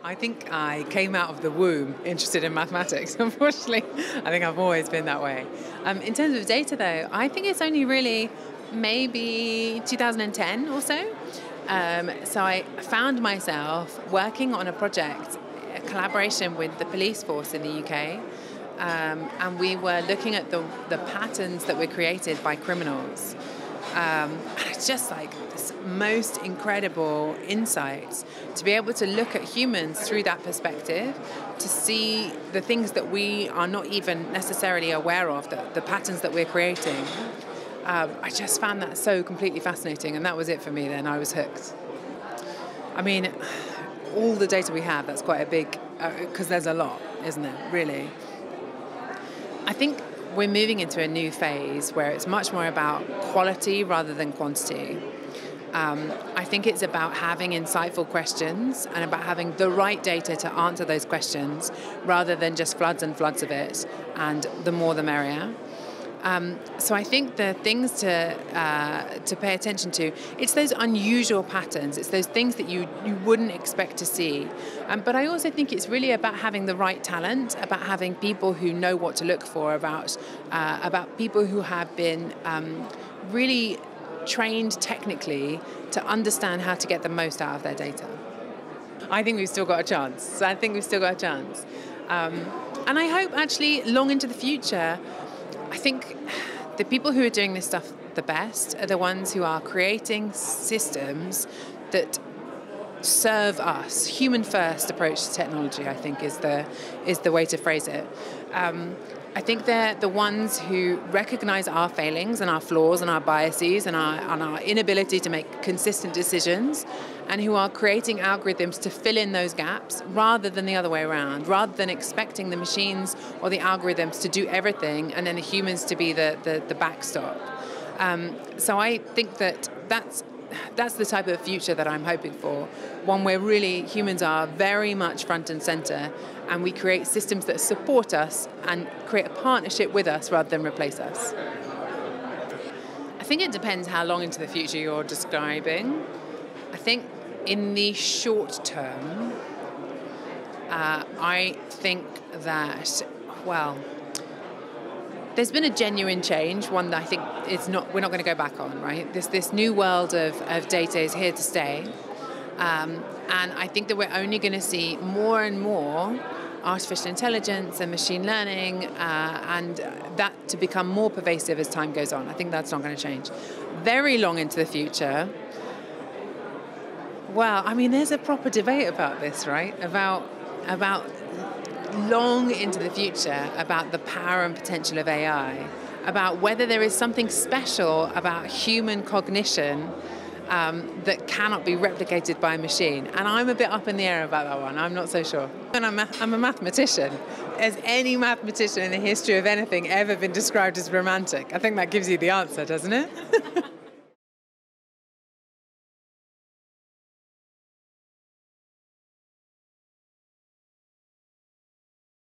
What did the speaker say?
I think I came out of the womb interested in mathematics, unfortunately. I think I've always been that way. In terms of data, though, I think it's only really maybe 2010 or so. So I found myself working on a project, a collaboration with the police force in the UK. And we were looking at the patterns that were created by criminals. And it's just like this most incredible insight to be able to look at humans through that perspective, to see the things that we are not even necessarily aware of, the patterns that we're creating. I just found that so completely fascinating, and that was it for me then. I was hooked. I mean, all the data we have, that's quite a big, because there's a lot, isn't it, really? I think we're moving into a new phase where it's much more about quality rather than quantity. I think it's about having insightful questions and about having the right data to answer those questions rather than just floods and floods of it, and the more the merrier. So I think the things to pay attention to, it's those unusual patterns, it's those things that you wouldn't expect to see. But I also think it's really about having the right talent, about having people who know what to look for, about people who have been really trained technically to understand how to get the most out of their data. I think we've still got a chance. And I hope actually long into the future, I think the people who are doing this stuff the best are the ones who are creating systems that serve us. Human first approach to technology, I think, is the way to phrase it. I think they're the ones who recognize our failings and our flaws and our biases and our inability to make consistent decisions, and who are creating algorithms to fill in those gaps rather than the other way around, rather than expecting the machines or the algorithms to do everything and then the humans to be the backstop. So I think that's the type of future that I'm hoping for, one where really humans are very much front and center, and we create systems that support us and create a partnership with us rather than replace us. I think it depends how long into the future you're describing. I think in the short term, I think that, well, there's been a genuine change, one that I think we're not going to go back on, right? This new world of data is here to stay. And I think that we're only going to see more and more artificial intelligence and machine learning, and that to become more pervasive as time goes on. I think that's not going to change. Very long into the future, well, I mean, there's a proper debate about this, right? About long into the future, about the power and potential of AI, about whether there is something special about human cognition that cannot be replicated by a machine. And I'm a bit up in the air about that one. I'm not so sure. And I'm a mathematician. Has any mathematician in the history of anything ever been described as romantic? I think that gives you the answer, doesn't it?